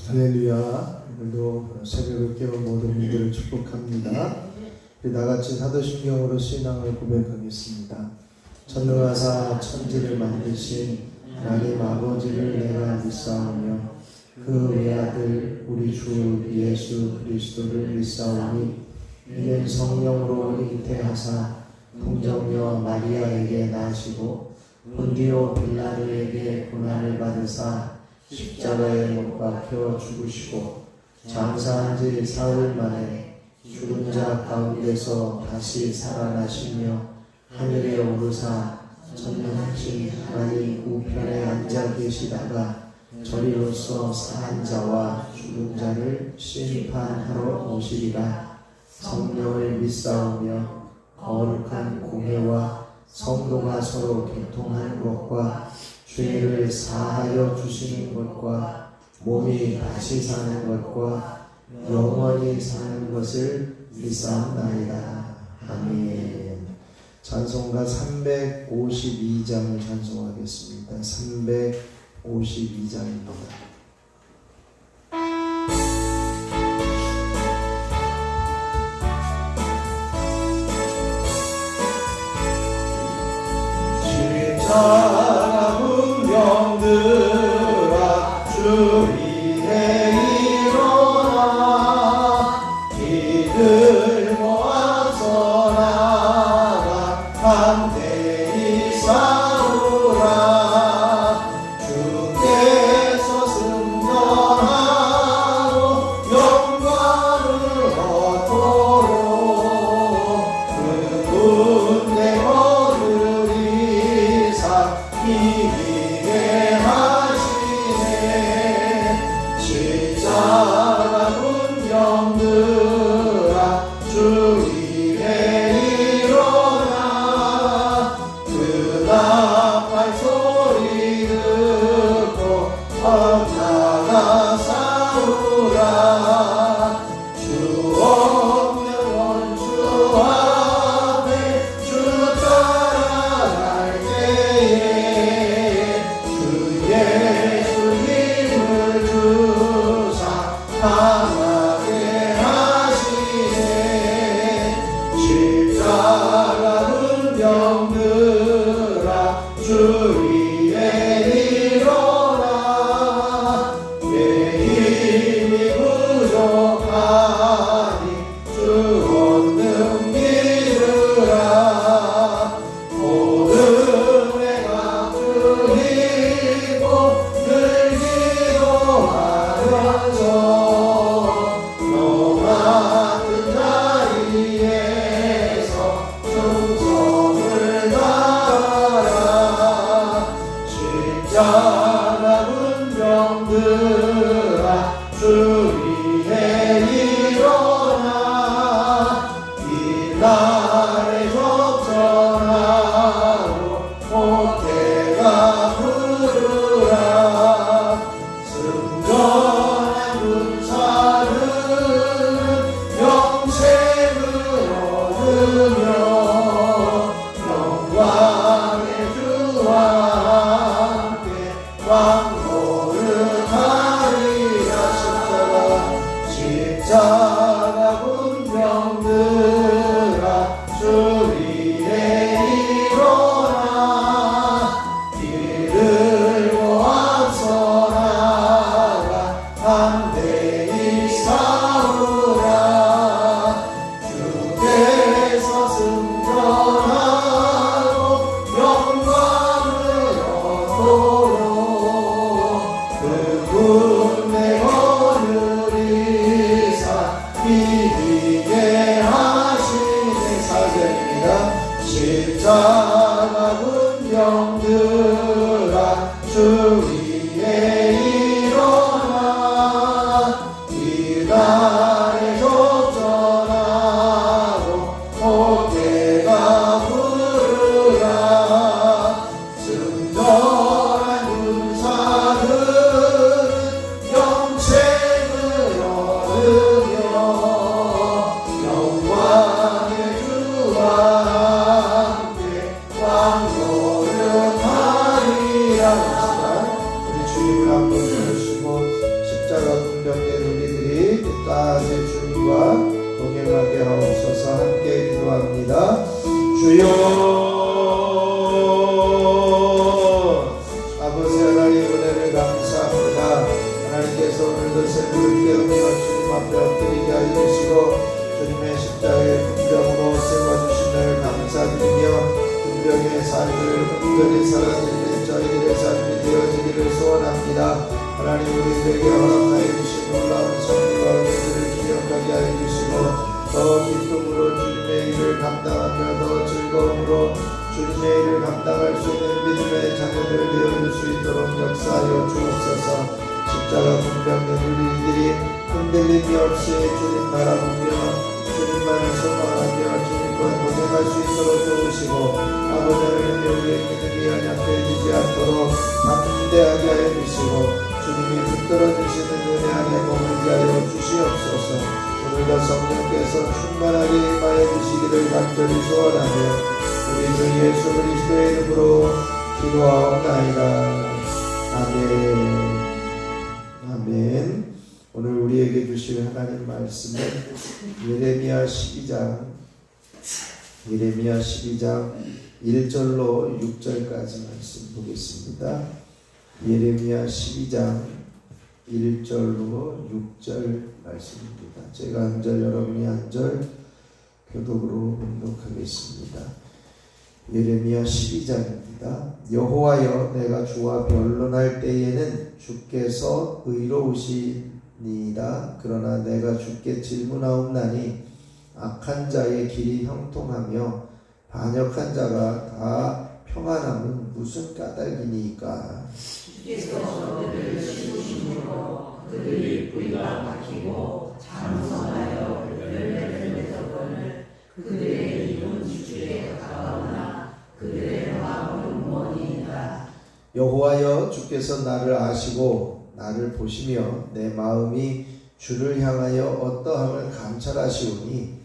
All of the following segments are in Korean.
할렐루야. 오늘도 새벽을 깨운 모든 분들을 축복합니다. 우리 나같이 사도신경으로 신앙을 고백하겠습니다. 전능하사 천지를 만드신 하나님 아버지를 내가 믿사오며 그 외아들 우리 주 예수 그리스도를 믿사오니 이는 성령으로 잉태하사 동정녀 마리아에게 나시고 본디오 빌라도에게 고난을 받으사 십자가에 못 박혀 죽으시고 장사한 지 사흘 만에 죽은 자 가운데서 다시 살아나시며 하늘에 오르사 전능하신 하나님 우편에 앉아 계시다가 저리로서 사한 자와 죽은 자를 심판하러 오시리라. 성령을 믿사오며 거룩한 공회와 성도가 서로 교통하는 것과 죄를 사하여 주시는 것과 몸이 다시 사는 것과 영원히 사는 것을 믿사옵나이다. 아멘. 찬송가 352장을 찬송하겠습니다. 352장입니다. 십자가 분명들아 주 위에 일어나 이들 모아서 나가 담대히 싸우라. 주께서 승천하고 영광을 얻도록 그분의 이기게 하시네. 십자가 분명들아 주 위에 일어나 그 나팔 소리 듣고 나가 싸우라. 주 없는 원수 앞에 주 따라갈 때에 예수님을 주사 강하게 하시네. 십자가 분명들아 주 위에 일어나 내 힘이 부족하니 주 얻는 믿으라. 모든 내가 드리고 늘 기도하면서 너 같은 자리에서 충성을 다하라. 십자가 분명들아 주 위에 일어나 이 날에 적전하고 호태가 부르라. 승전한 군사들은 영생을 얻으며 영광의 주와 함께 왕노를 하리라. 십자가 분명들아 주 위에 일어나 이를 모아서 나가 담대히 싸우라. 주께서 승천하고 영광을 얻도록 그분의 오늘이사 이기게 하시네. 사절입니다. 십자가 분명들아 주 위에 일어나 이 날에 적전하고 호태가 부르라. 승전한 군사들은 영생을 얻으며 영광의 주와 함께 왕노릇하리라. 주여 아버지 하나님 은혜를 감사합니다. 하나님께서 오늘도 새벽을 깨우며 주님 앞에 엎드리게 하여 주시고 주님의 십자가의 분병으로 세워주심을 감사드리며 분병의 삶을 분별히 살아드리는 저희들의 삶이 되어지기를 소원합니다. 하나님 우리들에게 허락하여 주신 놀라운 성리와 은혜들을 기억하게 하여 주시고 더 기쁨으로 주님의 일을 감당하며 더 즐거움으로 주님의 일을 감당할 수 있는 믿음의 자녀들 되어줄 수 있도록 역사하여 주옵소서. 십자가 분병된 우리들이 흔들림이 없이 주님 바라보며 주님만을 소망하며 주님과 동행할 수 있도록 도우시고 아버지 하나님 우리의 믿음이 연약해지지 않도록 담대하게 하여 주시고 주님이 붙들어 주시는 은혜 안에 머물게 하여 주시옵소서. 오늘도 성령께서 충만하게 임하여 주시기를 간절히 소원하며 우리 주 예수 그리스도의 이름으로 기도하옵나이다. 아멘. 아멘. 오늘 우리에게 주실 하나님 말씀은 예레미야 12장 1절로 6절까지 말씀 보겠습니다. 예레미야 12장 1절로 6절 말씀입니다. 제가 한 절 여러분이 한 절 교독으로 봉독하겠습니다. 예레미야 12장입니다. 여호와여 내가 주와 변론할 때에는 주께서 의로우시니이다. 그러나 내가 주께 질문하옵나니 악한 자의 길이 형통하며 반역한 자가 다 평안함은 무슨 까닭이니까. 주께서 그들을 씌우심으로 그들이 뿌리가 박히고 장성하여 열매를 맺었거늘 그들의 입은 주께 가까우나 그들의 마음은 머니이다. 여호와여 주께서 나를 아시고 나를 보시며 내 마음이 주를 향하여 어떠함을 감찰하시오니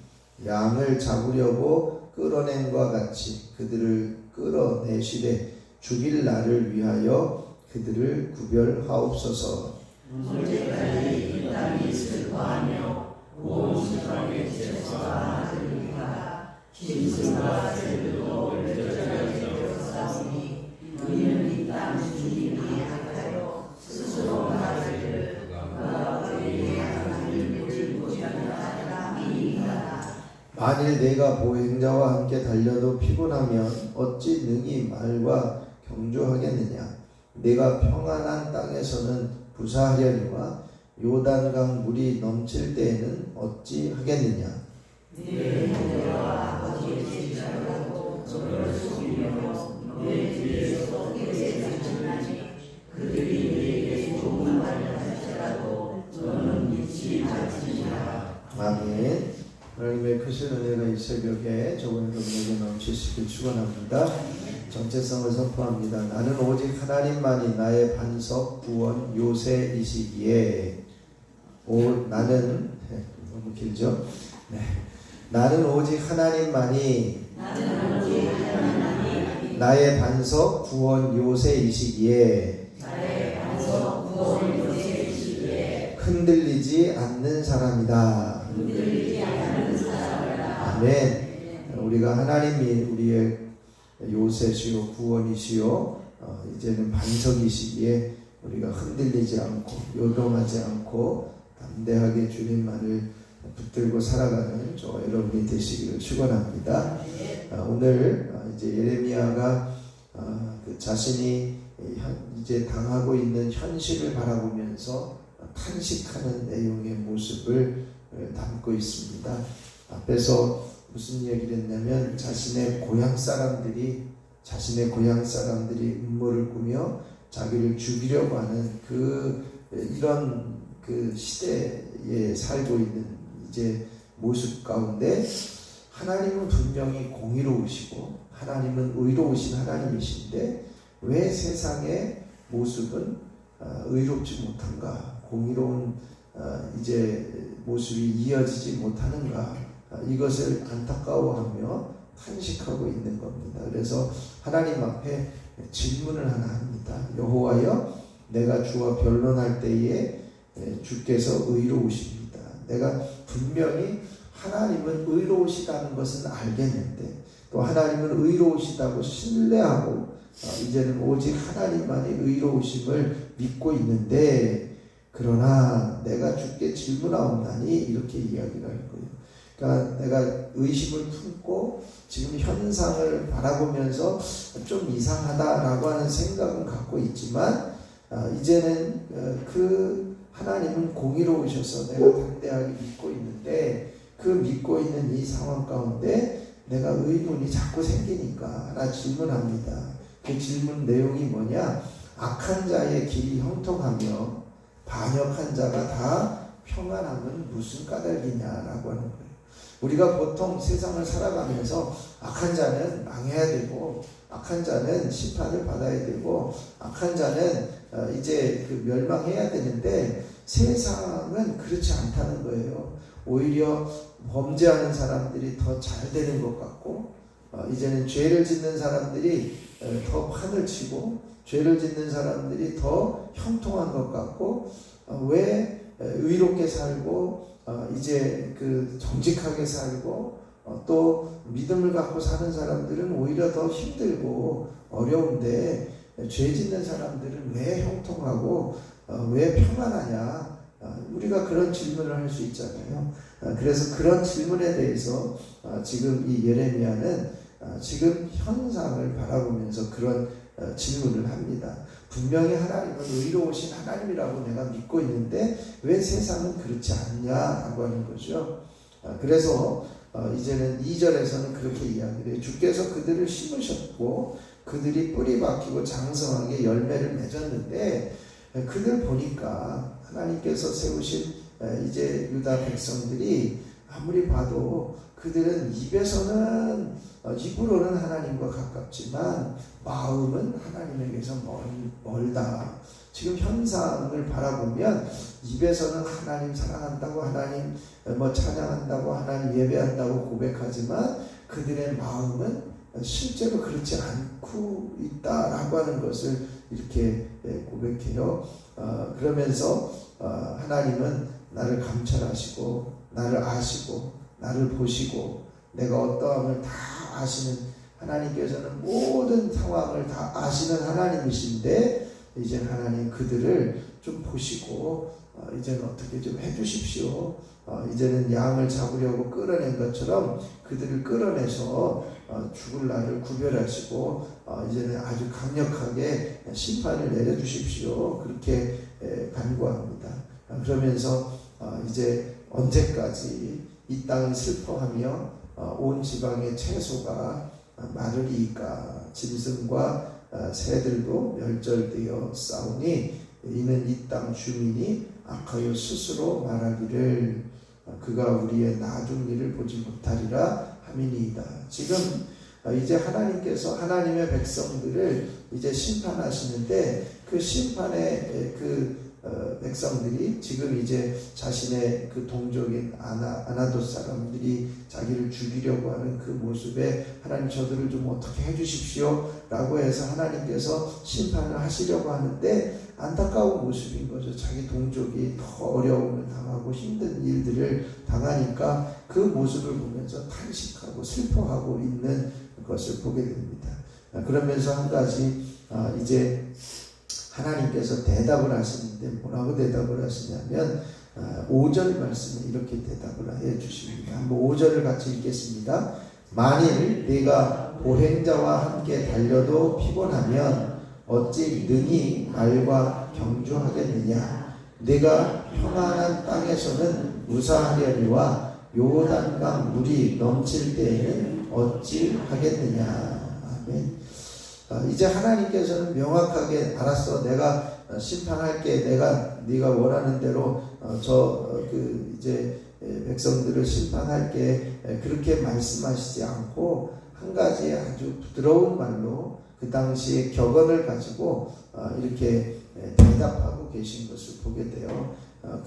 양을 잡으려고 끌어낸과 같이 그들을 끌어내시되 죽일 나를 위하여 그들을 구별하옵소서. 언제까지 이 땅이 슬퍼하며 온 세상의 제사가 많으리까. 짐승과 새들도 멸절하게 되었사오니 이는 이 땅 주님이 하여 스스로 나를 그가 우리에게 하나님을 못하느라 이이다. 만일 내가 보행자와 함께 달려도 피곤하면 어찌 능히 말과 경주하겠느냐. 내가 평안한 땅에서는 부사하려니와 요단강 물이 넘칠 때에는 어찌 하겠느냐. 내 형제와 아버지의 제자라고 저를 속이며 내 뒤에서 깨게 하시나니 그들이 내게 좋은 말을 할지라도 저는 믿지 않으리라. 아멘. 하나님의 크신 은혜가 이 새벽에 저와 여러분에게 넘치시길 축원합니다. 정체성을 선포합니다. 나는 오직 하나님만이 나의 반석, 구원, 요새이시기에. 나는 너무 길죠? 네. 나는 오직 하나님만이 나의 반석, 구원, 요새이시기에 흔들리지 않는 사람이다. 아멘. 우리가 하나님이 우리의 요새시요 구원이시요 이제는 반석이시기에 우리가 흔들리지 않고 요동하지 않고 담대하게 주님만을 붙들고 살아가는 저와 여러분이 되시기를 축원합니다. 오늘 이제 예레미야가 그 자신이 이제 당하고 있는 현실을 바라보면서 탄식하는 내용의 모습을 담고 있습니다. 앞에서 무슨 얘기를 했냐면 자신의 고향 사람들이 음모를 꾸며 자기를 죽이려고 하는 이런 시대에 살고 있는 이제 모습 가운데 하나님은 분명히 공의로우시고 하나님은 의로우신 하나님이신데 왜 세상의 모습은 의롭지 못한가, 공의로운 이제 모습이 이어지지 못하는가, 이것을 안타까워하며 탄식하고 있는 겁니다. 그래서 하나님 앞에 질문을 하나 합니다. 여호와여 내가 주와 변론할 때에 주께서 의로우십니다. 내가 분명히 하나님은 의로우시다는 것은 알겠는데 또 하나님은 의로우시다고 신뢰하고 이제는 오직 하나님만이 의로우심을 믿고 있는데, 그러나 내가 주께 질문하옵나니 이렇게 이야기를 할 거예요. 그러니까 내가 의심을 품고 지금 현상을 바라보면서 좀 이상하다라고 하는 생각은 갖고 있지만, 이제는 그 하나님은 공의로우셔서 내가 담대하게 믿고 있는데, 그 믿고 있는 이 상황 가운데 내가 의문이 자꾸 생기니까 하나 질문합니다. 그 질문 내용이 뭐냐? 악한 자의 길이 형통하며 반역한 자가 다 평안함은 무슨 까닭이냐라고 하는 거예요. 우리가 보통 세상을 살아가면서 악한 자는 망해야 되고, 악한 자는 심판을 받아야 되고, 악한 자는 이제 그 멸망해야 되는데, 세상은 그렇지 않다는 거예요. 오히려 범죄하는 사람들이 더 잘 되는 것 같고, 이제는 죄를 짓는 사람들이 더 판을 치고, 죄를 짓는 사람들이 더 형통한 것 같고, 왜 의롭게 살고 이제 그 정직하게 살고 또 믿음을 갖고 사는 사람들은 오히려 더 힘들고 어려운데, 죄 짓는 사람들은 왜 형통하고 왜 평안하냐? 우리가 그런 질문을 할 수 있잖아요. 그래서 그런 질문에 대해서 지금 이 예레미야는 지금 현상을 바라보면서 그런 질문을 합니다. 분명히 하나님은 의로우신 하나님이라고 내가 믿고 있는데 왜 세상은 그렇지 않냐라고 하는 거죠. 그래서 이제는 2절에서는 그렇게 이야기를 해요. 주께서 그들을 심으셨고 그들이 뿌리 박히고 장성하게 열매를 맺었는데, 그들 보니까 하나님께서 세우신 이제 유다 백성들이 아무리 봐도 그들은 입으로는 하나님과 가깝지만 마음은 하나님에게서 멀다. 지금 현상을 바라보면 입에서는 하나님 사랑한다고, 하나님 찬양한다고, 하나님 예배한다고 고백하지만 그들의 마음은 실제로 그렇지 않고 있다라고 하는 것을 이렇게 고백해요. 그러면서 하나님은 나를 감찰하시고 나를 아시고 나를 보시고 내가 어떠함을 다 아시는, 하나님께서는 모든 상황을 다 아시는 하나님이신데, 이제 하나님 그들을 좀 보시고 이제는 어떻게 좀 해주십시오. 이제는 양을 잡으려고 끌어낸 것처럼 그들을 끌어내서 죽을 날을 구별하시고 이제는 아주 강력하게 심판을 내려주십시오. 그렇게 간구합니다. 그러면서 이제 언제까지 이 땅을 슬퍼하며 온 지방의 채소가 마르리이까? 짐승과 새들도 멸절되어 싸우니 이는 이 땅 주민이 악하여 스스로 말하기를 그가 우리의 나중 일을 보지 못하리라 함이니이다. 지금 이제 하나님께서 하나님의 백성들을 이제 심판하시는데, 그 심판의 백성들이 지금 이제 자신의 그 동족인 아나돗 사람들이 자기를 죽이려고 하는 그 모습에 하나님 저들을 좀 어떻게 해주십시오 라고 해서 하나님께서 심판을 하시려고 하는데, 안타까운 모습인 거죠. 자기 동족이 더 어려움을 당하고 힘든 일들을 당하니까 그 모습을 보면서 탄식하고 슬퍼하고 있는 것을 보게 됩니다. 그러면서 한 가지 이제 하나님께서 대답을 하시는데 뭐라고 대답을 하시냐면 5절 말씀에 이렇게 대답을 해 주십니다. 한번 5절을 같이 읽겠습니다. 만일 네가 보행자와 함께 달려도 피곤하면 어찌 능히 말과 경주하겠느냐? 네가 평안한 땅에서는 무사하려니와 요단강 물이 넘칠 때에는 어찌 하겠느냐? 아멘. 이제 하나님께서는 명확하게 알았어, 내가 심판할게, 네가 원하는 대로 이제 백성들을 심판할게, 그렇게 말씀하시지 않고 한 가지 아주 부드러운 말로 그 당시에 격언을 가지고 이렇게 대답하고 계신 것을 보게 돼요.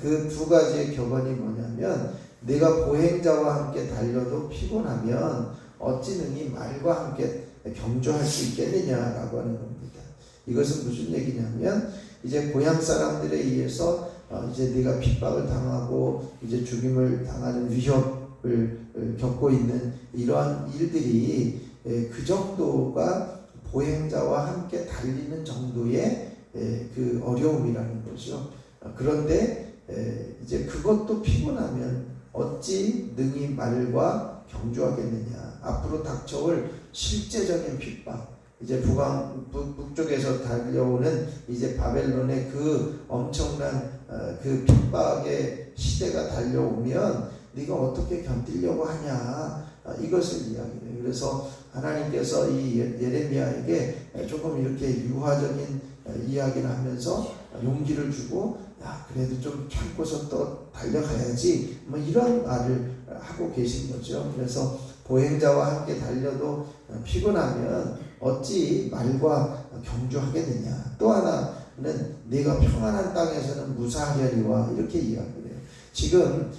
그 두 가지의 격언이 뭐냐면, 네가 보행자와 함께 달려도 피곤하면 어찌 능히 말과 함께 경주할 수 있겠느냐라고 하는 겁니다. 이것은 무슨 얘기냐면, 이제 고향 사람들에 의해서 이제 네가 핍박을 당하고 이제 죽임을 당하는 위협을 겪고 있는 이러한 일들이 그 정도가 보행자와 함께 달리는 정도의 그 어려움이라는 거죠. 그런데 이제 그것도 피곤하면 어찌 능히 말과 경주하겠느냐. 앞으로 닥쳐올 실제적인 핍박, 이제 북쪽에서 달려오는 이제 바벨론의 그 엄청난 그 핍박의 시대가 달려오면 네가 어떻게 견디려고 하냐, 이것을 이야기해요. 그래서 하나님께서 이 예레미야에게 조금 이렇게 유화적인 이야기를 하면서 용기를 주고, 야 그래도 좀 참고서 또 달려가야지, 뭐 이런 말을 하고 계신 거죠. 그래서 보행자와 함께 달려도 피곤하면 어찌 말과 경주하겠느냐. 또 하나는 네가 평안한 땅에서는 무사하려니와, 이렇게 이야기를 해요. 지금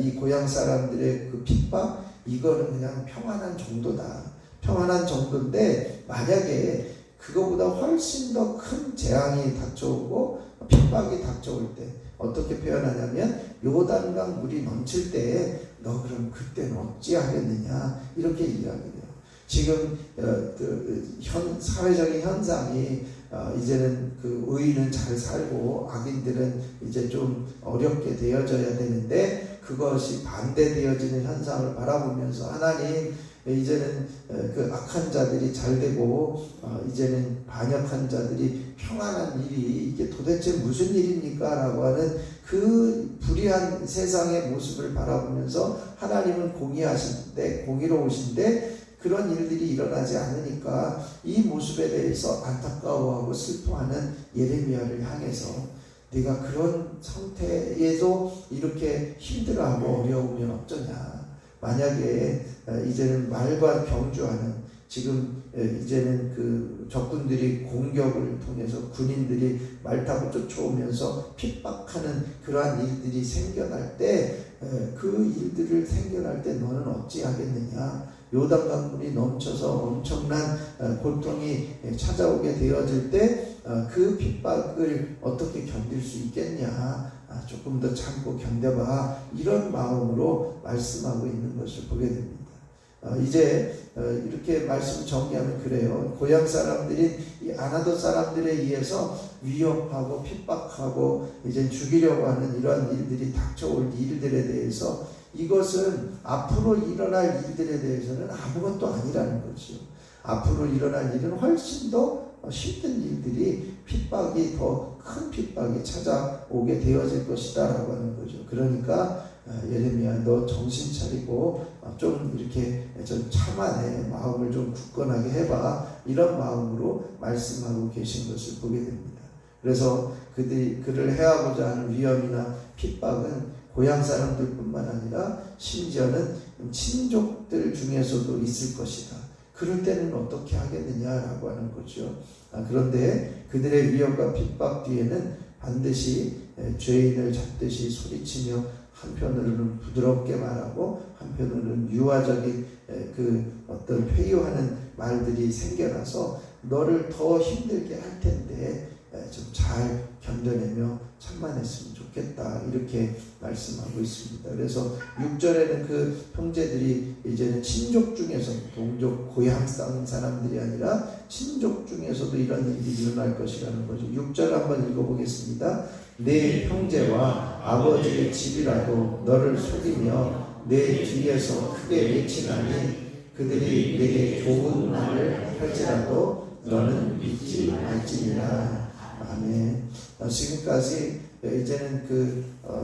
이 고향 사람들의 그 핍박, 이거는 그냥 평안한 정도다. 평안한 정도인데 만약에 그거보다 훨씬 더 큰 재앙이 닥쳐오고 핍박이 닥쳐올 때 어떻게 표현하냐면, 요단강 물이 넘칠 때 너 그럼 그때는 어찌하겠느냐, 이렇게 이야기해요. 지금 사회적인 현상이 이제는 그 의인은 잘 살고 악인들은 이제 좀 어렵게 되어져야 되는데, 그것이 반대되어지는 현상을 바라보면서 하나님, 이제는 그 악한 자들이 잘 되고 이제는 반역한 자들이 평안한 일이 이게 도대체 무슨 일입니까? 라고 하는 그 불의한 세상의 모습을 바라보면서 하나님은 공의하신데, 공의로우신데 그런 일들이 일어나지 않으니까 이 모습에 대해서 안타까워하고 슬퍼하는 예레미야를 향해서, 네가 그런 상태에도 이렇게 힘들어하고 어려우면 어쩌냐. 만약에 이제는 말과 경주하는, 지금 이제는 그 적군들이 공격을 통해서 군인들이 말 타고 쫓아오면서 핍박하는 그러한 일들이 생겨날 때, 그 일들을 생겨날 때 너는 어찌하겠느냐. 요단강물이 넘쳐서 엄청난 고통이 찾아오게 되어질 때 그 핍박을 어떻게 견딜 수 있겠냐. 조금 더 참고 견뎌봐. 이런 마음으로 말씀하고 있는 것을 보게 됩니다. 이제 이렇게 말씀 정리하면 그래요. 고향 사람들인 이 아나돗 사람들에 의해서 위협하고 핍박하고 이제 죽이려고 하는 이러한 일들이 닥쳐올 일들에 대해서, 이것은 앞으로 일어날 일들에 대해서는 아무것도 아니라는 거죠. 앞으로 일어날 일은 훨씬 더 힘든 일들이, 핍박이 더 큰 핍박이 찾아오게 되어질 것이다 라고 하는 거죠. 그러니까 예레미야, 너 정신 차리고 좀 이렇게 좀 참아내, 마음을 좀 굳건하게 해봐, 이런 마음으로 말씀하고 계신 것을 보게 됩니다. 그래서 그를 해하고자 하는 위험이나 핍박은 고향 사람들뿐만 아니라 심지어는 친족들 중에서도 있을 것이다. 그럴 때는 어떻게 하겠느냐라고 하는 거죠. 그런데 그들의 위협과 핍박 뒤에는 반드시 죄인을 잡듯이 소리치며, 한편으로는 부드럽게 말하고 한편으로는 유화적인 그 어떤 회유하는 말들이 생겨나서 너를 더 힘들게 할 텐데 좀 잘 견뎌내며 참만했으면 좋겠다, 이렇게 말씀하고 있습니다. 그래서 6절에는 그 형제들이 이제는 친족 중에서, 동족 고향 사람들이 아니라 친족 중에서도 이런 일이 일어날 것이라는 거죠. 6절 한번 읽어보겠습니다. 내 형제와 아버지의 집이라도 너를 속이며 내 뒤에서 크게 외치나니, 그들이 내게 좋은 말을 할지라도 너는 믿지 말지니라. 아멘. 지금까지 이제는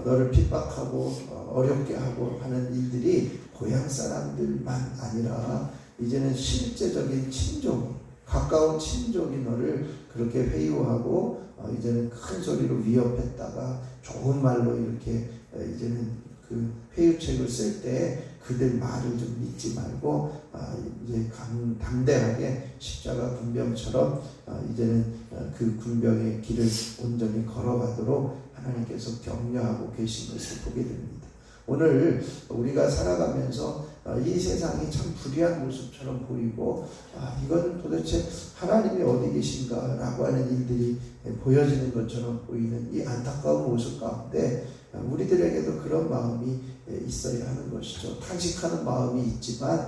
너를 핍박하고 어렵게 하고 하는 일들이 고향 사람들만 아니라 이제는 실제적인 친족, 가까운 친족이 너를 그렇게 회유하고 이제는 큰 소리로 위협했다가 좋은 말로 이렇게 이제는 그 회유책을 쓸 때 그들 말을 좀 믿지 말고 이제 담대하게 십자가 군병처럼 이제는 그 군병의 길을 온전히 걸어가도록 하나님께서 격려하고 계신 것을 보게 됩니다. 오늘 우리가 살아가면서 이 세상이 참 불의한 모습처럼 보이고, 이거는 도대체 하나님이 어디 계신가 라고 하는 일들이 보여지는 것처럼 보이는 이 안타까운 모습 가운데 우리들에게도 그런 마음이 있어야 하는 것이죠. 탄식하는 마음이 있지만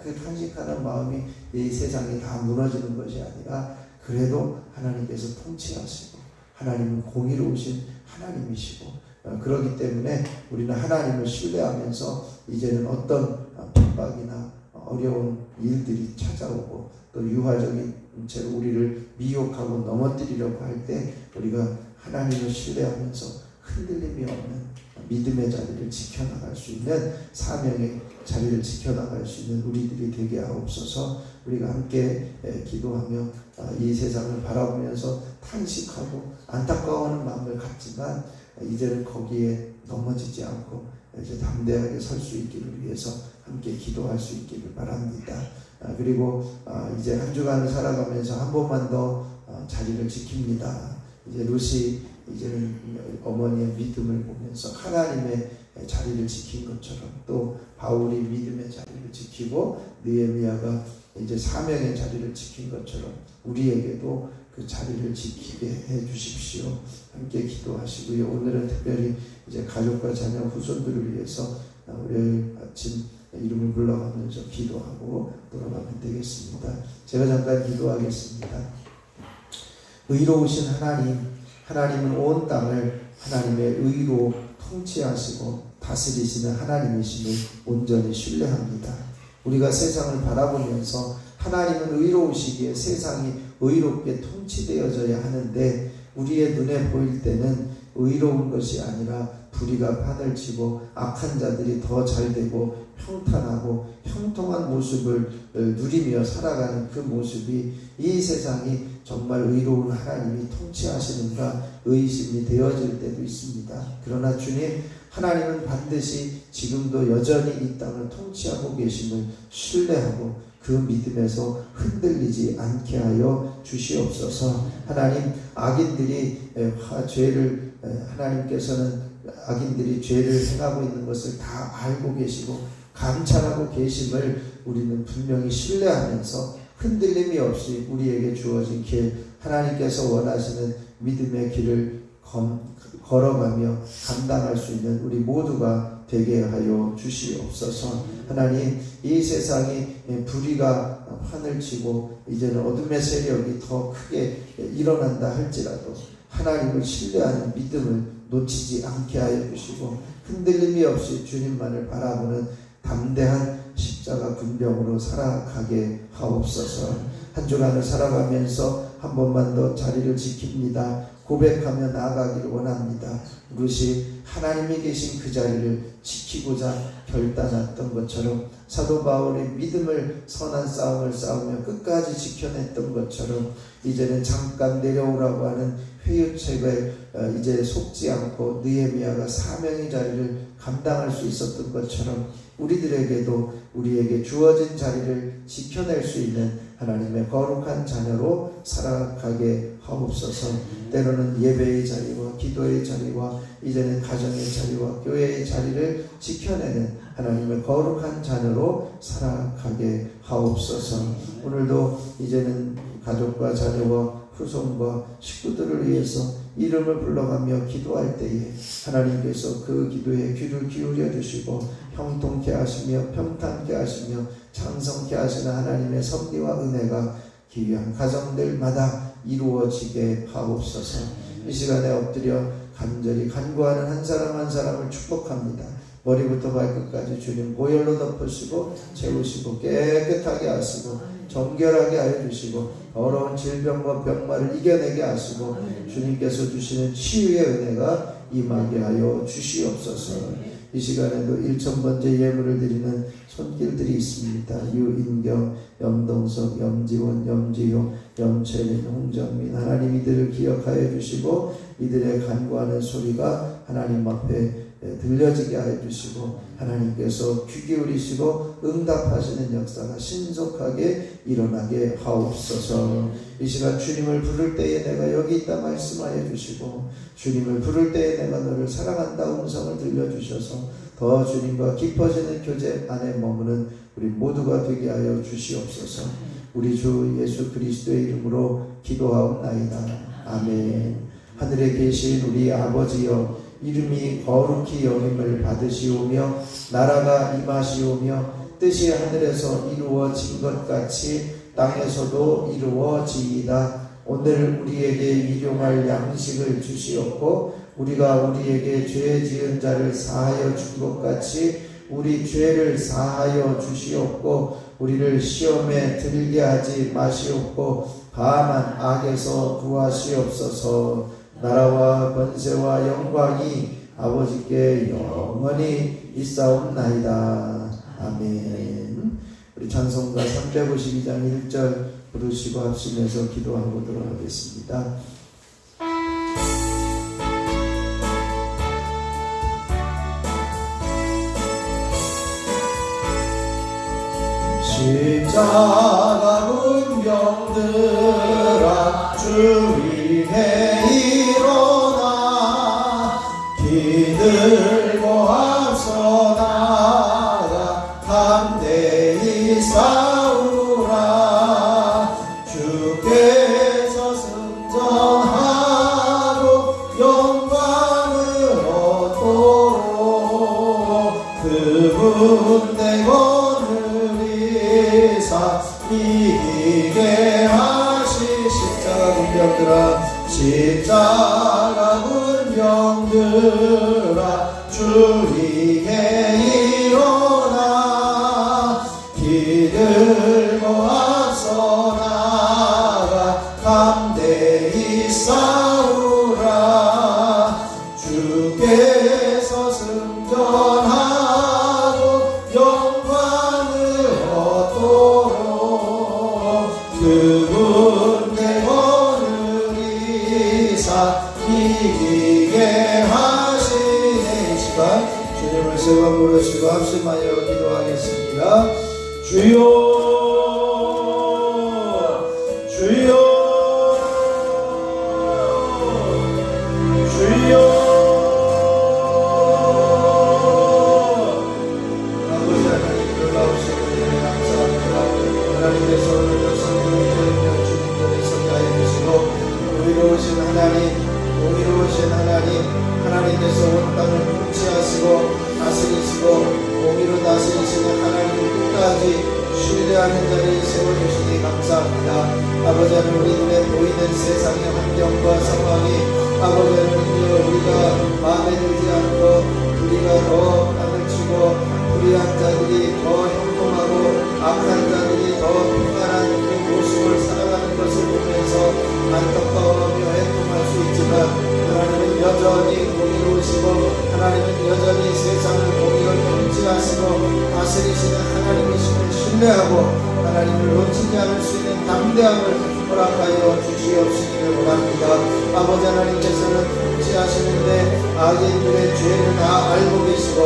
그 탄식하는 마음이 이 세상이 다 무너지는 것이 아니라 그래도 하나님께서 통치하시고 하나님은 공의로우신 하나님이시고 그렇기 때문에 우리는 하나님을 신뢰하면서 이제는 어떤 핍박이나 어려운 일들이 찾아오고 또 유화적인 채로 우리를 미혹하고 넘어뜨리려고 할 때 우리가 하나님을 신뢰하면서 흔들림이 없는 믿음의 자리를 지켜나갈 수 있는 사명의 자리를 지켜나갈 수 있는 우리들이 되게 하옵소서. 우리가 함께 기도하며 이 세상을 바라보면서 탄식하고 안타까워하는 마음을 갖지만 이제는 거기에 넘어지지 않고 이제 담대하게 설 수 있기를 위해서 함께 기도할 수 있기를 바랍니다. 그리고 이제 한 주간을 살아가면서 한 번만 더 자리를 지킵니다. 이제 루시 이제는 어머니의 믿음을 보면서 하나님의 자리를 지킨 것처럼 또 바울이 믿음의 자리를 지키고 느헤미야가 이제 사명의 자리를 지킨 것처럼 우리에게도 그 자리를 지키게 해 주십시오. 함께 기도하시고요. 오늘은 특별히 이제 가족과 자녀 후손들을 위해서 월요일 아침 이름을 불러가면서 기도하고 돌아가면 되겠습니다. 제가 잠깐 기도하겠습니다. 의로우신 하나님, 하나님은 온 땅을 하나님의 의로 통치하시고 다스리시는 하나님이심을 온전히 신뢰합니다. 우리가 세상을 바라보면서 하나님은 의로우시기에 세상이 의롭게 통치되어져야 하는데 우리의 눈에 보일 때는 의로운 것이 아니라 불의가 판을 치고 악한 자들이 더 잘되고 평탄하고 형통한 모습을 누리며 살아가는 그 모습이 이 세상이 정말 의로운 하나님이 통치하시는가 의심이 되어질 때도 있습니다. 그러나 주님, 하나님은 반드시 지금도 여전히 이 땅을 통치하고 계심을 신뢰하고 그 믿음에서 흔들리지 않게 하여 주시옵소서. 하나님, 악인들이 죄를 하나님께서는 악인들이 죄를 행하고 있는 것을 다 알고 계시고 감찰하고 계심을 우리는 분명히 신뢰하면서 흔들림이 없이 우리에게 주어진 길, 하나님께서 원하시는 믿음의 길을 걸어가며 감당할 수 있는 우리 모두가 되게 하여 주시옵소서. 하나님, 이 세상이 불의가 판을 치고 이제는 어둠의 세력이 더 크게 일어난다 할지라도 하나님을 신뢰하는 믿음을 놓치지 않게 하여 주시고 흔들림이 없이 주님만을 바라보는 담대한 십자가 군병으로 살아가게 하옵소서. 한 주간을 살아가면서 한 번만 더 자리를 지킵니다. 고백하며 나아가기를 원합니다. 그것이 하나님이 계신 그 자리를 지키고자 결단했던 것처럼 사도 바울의 믿음을 선한 싸움을 싸우며 끝까지 지켜냈던 것처럼 이제는 잠깐 내려오라고 하는 회유책을 이제 속지 않고 느헤미야가 사명의 자리를 감당할 수 있었던 것처럼 우리들에게도 우리에게 주어진 자리를 지켜낼 수 있는 하나님의 거룩한 자녀로 살아가게 하옵소서. 때로는 예배의 자리와 기도의 자리와 이제는 가정의 자리와 교회의 자리를 지켜내는 하나님의 거룩한 자녀로 살아가게 하옵소서. 오늘도 이제는 가족과 자녀와 후손과 식구들을 위해서 이름을 불러가며 기도할 때에 하나님께서 그 기도에 귀를 기울여 주시고 형통케 하시며 평탄케 하시며 장성케 하시는 하나님의 섭리와 은혜가 귀한 가정들마다 이루어지게 하옵소서. 이 시간에 엎드려 간절히 간구하는 한 사람 한 사람을 축복합니다. 머리부터 발끝까지 주님 보혈로 덮으시고 채우시고 깨끗하게 하시고 정결하게 하여 주시고 더러운 질병과 병마를 이겨내게 하시고 주님께서 주시는 치유의 은혜가 임하게 하여 주시옵소서. 이 시간에도 1000번째 예물을 드리는 손길들이 있습니다. 유인경, 염동석, 염지원, 염지효, 염채린, 홍정민, 하나님 이들을 기억하여 주시고 이들의 간구하는 소리가 하나님 앞에 들려지게 하여 주시고 하나님께서 귀 기울이시고 응답하시는 역사가 신속하게 일어나게 하옵소서. 이 시간 주님을 부를 때에 내가 여기 있다 말씀하여 주시고 주님을 부를 때에 내가 너를 사랑한다 음성을 들려주셔서 더 주님과 깊어지는 교제 안에 머무는 우리 모두가 되게 하여 주시옵소서. 우리 주 예수 그리스도의 이름으로 기도하옵나이다. 아멘. 하늘에 계신 우리 아버지여, 이름이 거룩히 여김을 받으시오며 나라가 임하시오며 뜻이 하늘에서 이루어진 것 같이 땅에서도 이루어지이다. 오늘 우리에게 일용할 양식을 주시옵고 우리가 우리에게 죄 지은 자를 사하여 준 것 같이 우리 죄를 사하여 주시옵고 우리를 시험에 들게 하지 마시옵고 다만 악에서 구하시옵소서. 나라와 권세와 영광이 아버지께 영원히 있사옵나이다. 아멘. 우리 찬송가 352장 1절 부르시고 합심해서 기도하도록 하겠습니다. 십자가 문병들아 주 위에 일어나 기들고 앞서 나가 담대히 싸우라. 주께서 승전하고 영광을 얻도록 그분 대건을 이기게 하시. 십자가 문병들아 십자가 문병들아 주 위에 일어나 기들고 앞서 나가 담대히 싸우라. 주께서 승전하고 영광을 얻도록 그분 대건을 이사 이기게 하시네. 이 시간 주님을 세워 부르시고 합심하여 기도하겠습니다. 주여 주여 주여. 아버지 하나님 놀라우신 은혜를 감사합니다. 하나님께서 오늘도 성령님을 주님 전에 선자해 주시고 공의로우신 하나님 하나님께서 온 땅을 통치하시고 다스리시고 공의로 다스리시는 하나님을 끝까지 신뢰하는 자리에 세워주시니 감사합니다. 아버지 하나님 우리 눈에 보이는 세상의 환경과 상황이 아버지 하나님 우리가 마음에 들지 않고 우리가 더 땅을 치고 불의한 자들이 더 형통하고 악한 자들이 더 평안한 그 모습을 살아가는 것을 보면서 안타까워하며 애통할 수 있지만 하나님은 여전히 공의로우시고 하나님은 여전히 세상을 공의로 통치하시고 다스리시는 하나님이심을 신뢰하고 하나님을 놓치지 않을 수 있는 담대함을 허락하여 주시옵시기를 원합니다. 아버지 하나님께서는 통치하시는데 악인들의 죄를 다 알고 계시고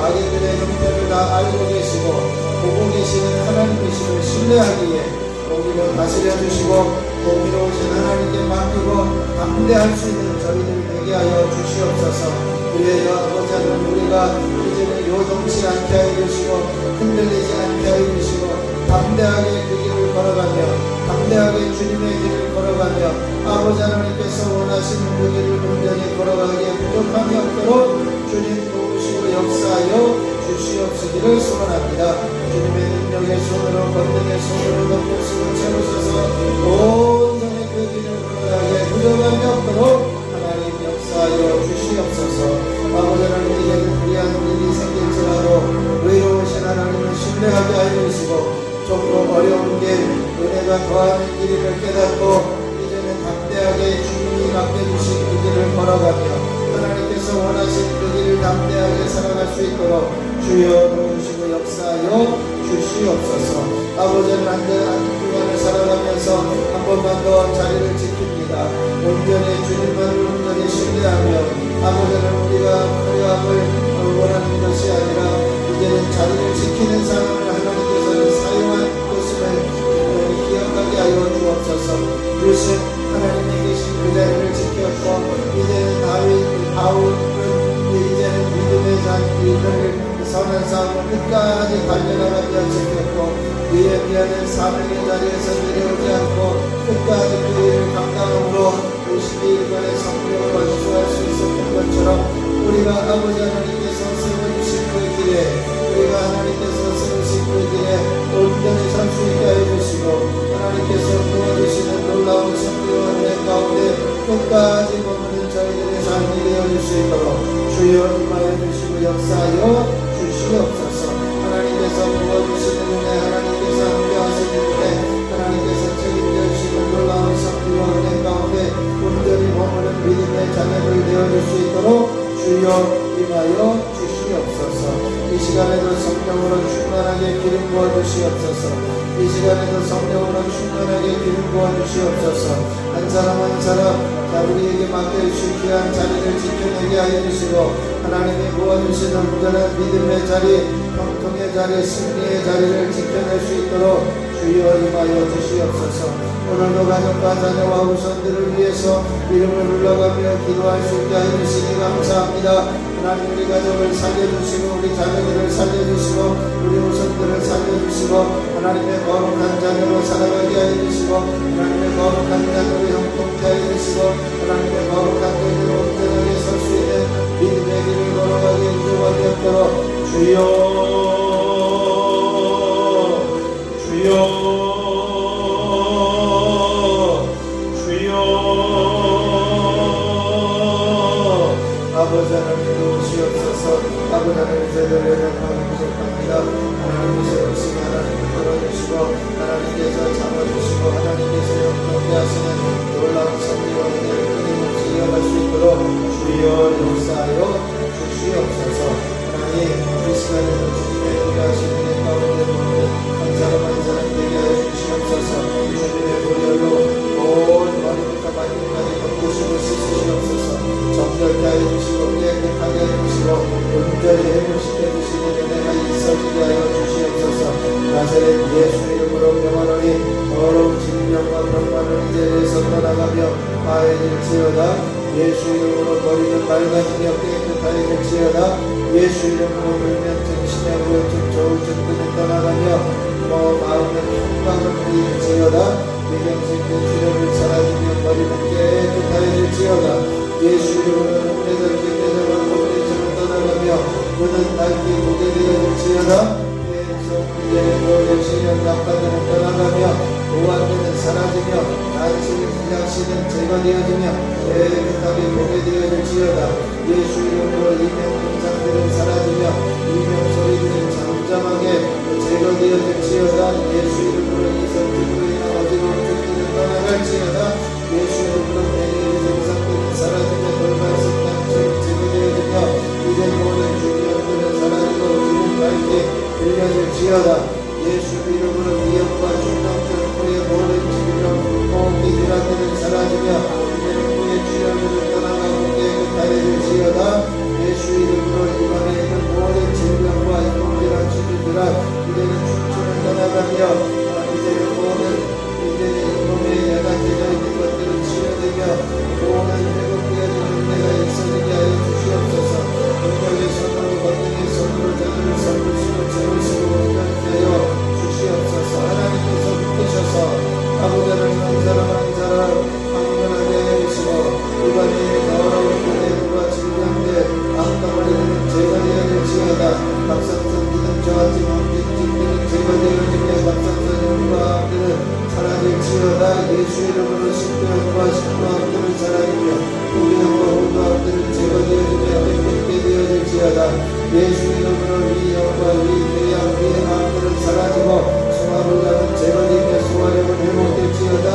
악인들의 형편을 다 알고 계시고 보고 계시는 하나님이심을 신뢰하기에 공의로 다스려 주시고 공의로우신 하나님께 맡기고 담대할 수 있는 저희들 되게 하여 주시옵소서. 그래야 아버지 하나님 우리가 이제는 요동치 않게 하여 주시고 흔들리지 않게 하여 주시고 담대하게 그 길을 걸어가며 담대하게 주님의 길을 걸어가며 아버지 하나님께서 원하시는 그 길을 온전히 걸어가기에 부족함이 없도록 주님 도우시고 역사하여 주시옵시기를 소원합니다. 주님의 능력의 손으로 권능의 손으로 덮으시고 채우셔서 온전히 그 길을 걸어가기에 부족함이 없도록 하나님 역사하여 주시옵소서. 아버지 하나님 이제는 불의한 일이 생길지라도 의로우신 하나님을 신뢰하게 하여 주시고 조금 어려운 길 은혜가 더하는 길을 깨닫고 이제는 담대하게 주님이 맡겨주신 그 길을 걸어가며 하나님께서 원하신 그 길을 담대하게 살아갈 수 있도록 주여 도우시고 역사하여 주시옵소서. 아버지는 한 주간을 살아가면서 한 번만 더 자리를 지킵니다. 온전히 주님만을 온전히 신뢰하며 아버지는 우리가 불의함을 원하는 것이 아니라 이제는 자리를 지키는 사람을 하나님께서는 사용한 것임을 기억하게 하여 주옵소서. 그것은 하나님이 계신 그 자리를 지켰고 이제는 바울은 이제는 믿음의 자리를 선한 싸움을 끝까지 달려나가며 지켰고 그에 비하는 사명의 자리에서 내려오지 않고 끝까지 그 일을 감당함으로 52일간의 성령을 완수할 수 있었던 것처럼 부어주시옵소서. 이 시간에도 성령으로 충만하게 기름 부어주시옵소서. 한 사람 한 사람 우리에게 맡겨주신 귀한 자리를 지켜내게 하여 주시고 하나님이 부어주시는 온전한 믿음의 자리, 형통의 자리, 승리의 자리를 지켜낼 수 있도록 주여 임하여 주시옵소서. 오늘도 가정과 자녀와 후손들을 위해서 이름을 불러가며 기도할 수 있게 하여 주시니 감사합니다. 하나님 우리 가족을 살려주시고 우리 자녀들을 살려주시고 우리 후손들을 살려주시고 하나님의 거룩한 자녀로 살아가게 하여 주시고 하나님의 거룩한 자녀로 형통케 하여 주시고 하나님의 거룩한 자녀로 온전하게 설 수 있는 믿음의 길을 걸어가게 인도가 되었도록 아버지 하나님 도우시옵소서. 아버지 하나님 저희들 연약하고 부족합니다. 하나님께서 오시고 하나님 끌어주시고 하나님께서 잡아주시고 하나님께서 영광케 하시는 놀라운 섭리와 은혜를 끊임없이 이어갈 수 있도록 주여 역사하여 주시옵소서. 하나님 이 시간에도 주님의 은혜하시는 은혜 가운데 모든 한 사람 한 사람 되게 하여 주시옵소서. 주님의 보혈로 온 머리부터 발끝까지 덮으시고 씻으시옵소서. 정결케 하여 주시고 깨끗하게 하여 주시고 온전히 회복시켜 주시는 은혜가 있어지게 하여 주시옵소서. 나사렛 예수 이름으로 평안하니 더러운 질병과 병만을 이 자리에서 떠나가며 화해질지어다. 예수 이름으로 버리는 맑아지며 깨끗하여질지어다. 예수 이름으로 불면증, 신의 우울증, 조울증들이 떠나가며 마음의 평강을 누릴지어다. 비경생된 주력을 사라지며 버리는 깨끗하여질지어다. 예수 이름으로 흉내들, 흉내들과 흉내들을 떠나가며 모든 낡기 무게 되어질지어다. 문제는 시련 낙관들은 떠나가며 무한대는 사라지며 난시는 약시는 제거되어지며 깨끗하게 보게 되어질지어다. 예수 이름으로 이명 분상들은 사라지며 이명 소리들은 잠잠하게 제거되어질지어다. 예수 이름으로 이성증들이나 어지러운 증들은 떠나갈지어다. 예수 이름으로 매일 생상들은 사라지며 돌발성 난처럼 제거되어지며 이제 모든 중요들은 사라지고 주는 밝게 들려질지어다. 예수 이름으로 위험과 중병증, 코의 모든 질병, 호흡기 질환들은 사라지며 이제는 코의 출혈들을 떠나가고 깨끗하여질지어다. 예수 이름으로 입안에 있는 모든 질병과 이동질환, 치주질환 이제는 충충을 떠나가며 이제는 모든 몸에 연약해져 있는 것들은 치료되며 모든 회복되어지는 은혜가 있어지게 하여 주시옵소서. 능력의 손으로 권능의 손으로 저들을 섬기시고 채우시고 온전케 하여 주시옵소서. 하나님께서 붙드셔서 아버지 하나님 한 사람 한 사람 강건하게 하여 주시고 입안에 더러운 고뇌와 질병들 악덩어리들은 제거되어질지어다. 갑상선 기능 저하증 염증들은 제거되어지며 갑상선 염과들은 사라질지어다. 예수 이름으로 식도염과 식도암들은 사라지며 우리염과 호두암들은 제거되어지며 깨끗게 되어질지어다. 예수 이름으로 위염과 위궤양, 위암들은 사라지고 소화불량은 제거되며 소화력은 회복될지어다.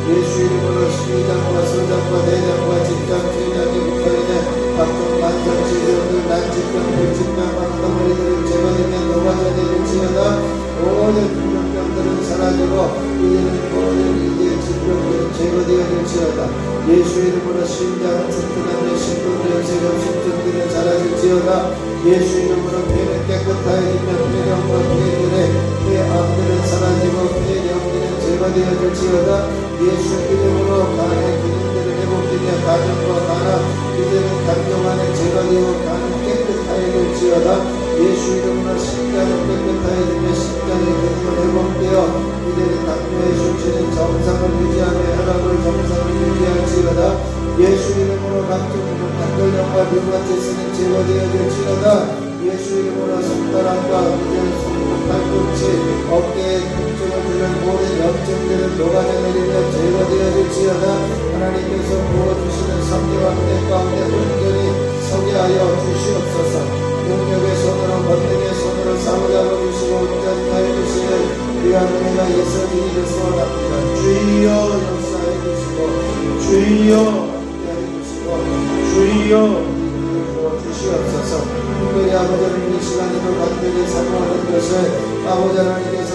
예수 이름으로 식이장과 소장과 내장과 직장, 췌장에 붙어있는 각종 만성질병들, 난치병, 불치병, 악덩어리들은 제거되며 녹아져질지어다. 모든 불병들은 사라지고 이제는 모든 이제 질병들은 제거되어질지어다. 예수 이름으로 심장은 튼튼하며 심근염색염 심증들은 사라질지어다. 예수 이름으로 폐는 깨끗하여지며 폐렴과 폐결의 폐암들은 사라지고 폐렴들은 제거되어질지어다. 예수 이름으로 간의 기능들을 회복되며 가정과 간암 이제는 간경안에 제거되고 간은 깨끗하여질지어다. 예수 이름으로 심장은 깨끗하여지며 심장의 기능을 회복되어 이제는 당뇨의 수치는 정상을 유지하며 혈압을 정상을 유지할지어다. 예수 이름으로 각종 관절염과 류마티스는 제거되어질지어다. 예수 이름으로 손가락과 이제는 손목, 팔꿈치, 어깨에 통증을 주는 모든 염증들은 녹아져 내리며 제거되어질지어다. 하나님께서 부어주시는 섭리와 은혜 가운데 온전히 서게 하여 주시옵소서. 능력의 손으로 권능의 손으로 사로잡아 주시고 온전히 하여 주시는 귀한 은혜가 있어지기를 소원합니다. 주여 역사해 주시고 주여 함께하여 주시고 주여 주시옵소서. 특별히 아버지 하나님 이 시간에도 간절히 사모하는 것을 아버지 하나님께서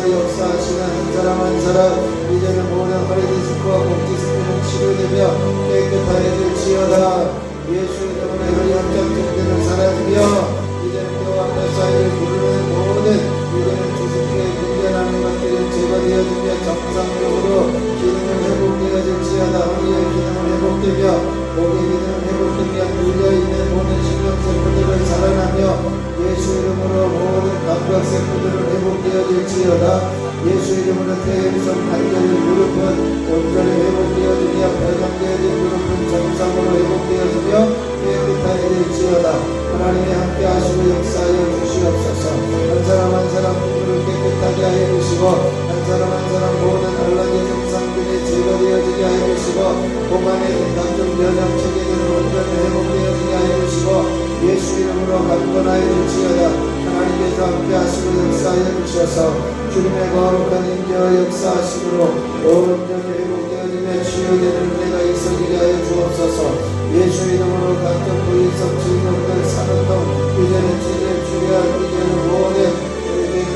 거룩한 임재와 역사하심으로 온전히 회복되어지며 치유되는 은혜가 있어지게 하여 주옵소서. 예수 이름으로 각종 부인성 증명들 사는 동 이제는 지들 주의할 이제는 모든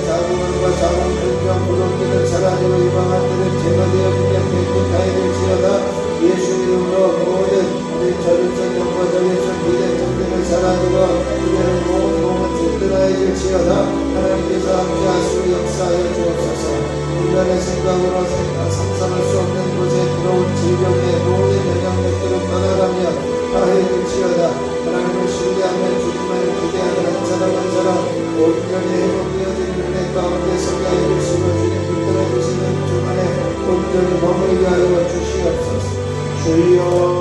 자궁과 자궁 근정 부동기는 사라지고 이방한 들은 제거되어지며 깨끗하게 될지어다. 예수 이름으로 모든 우리 저륜성 영과 저륜성 비대성들은 사라지고 이제는 모든 몸은 든든해질지어다. 하나님께서 함께하시고 역사하여 주옵소서. 인간의 생각으로 상상할 수 없는 곳에 들어온 질병의 모든 영향력들을 떠나가며 파해질지어다. 하나님을 신뢰하며 주님만을 기대하는 한 사람 한 사람 온전히 회복되어지는 은혜 가운데 성장해 주시고 주님 붙들어 주시는 주만에 온전히 머물게 하여 주시옵소서. 주여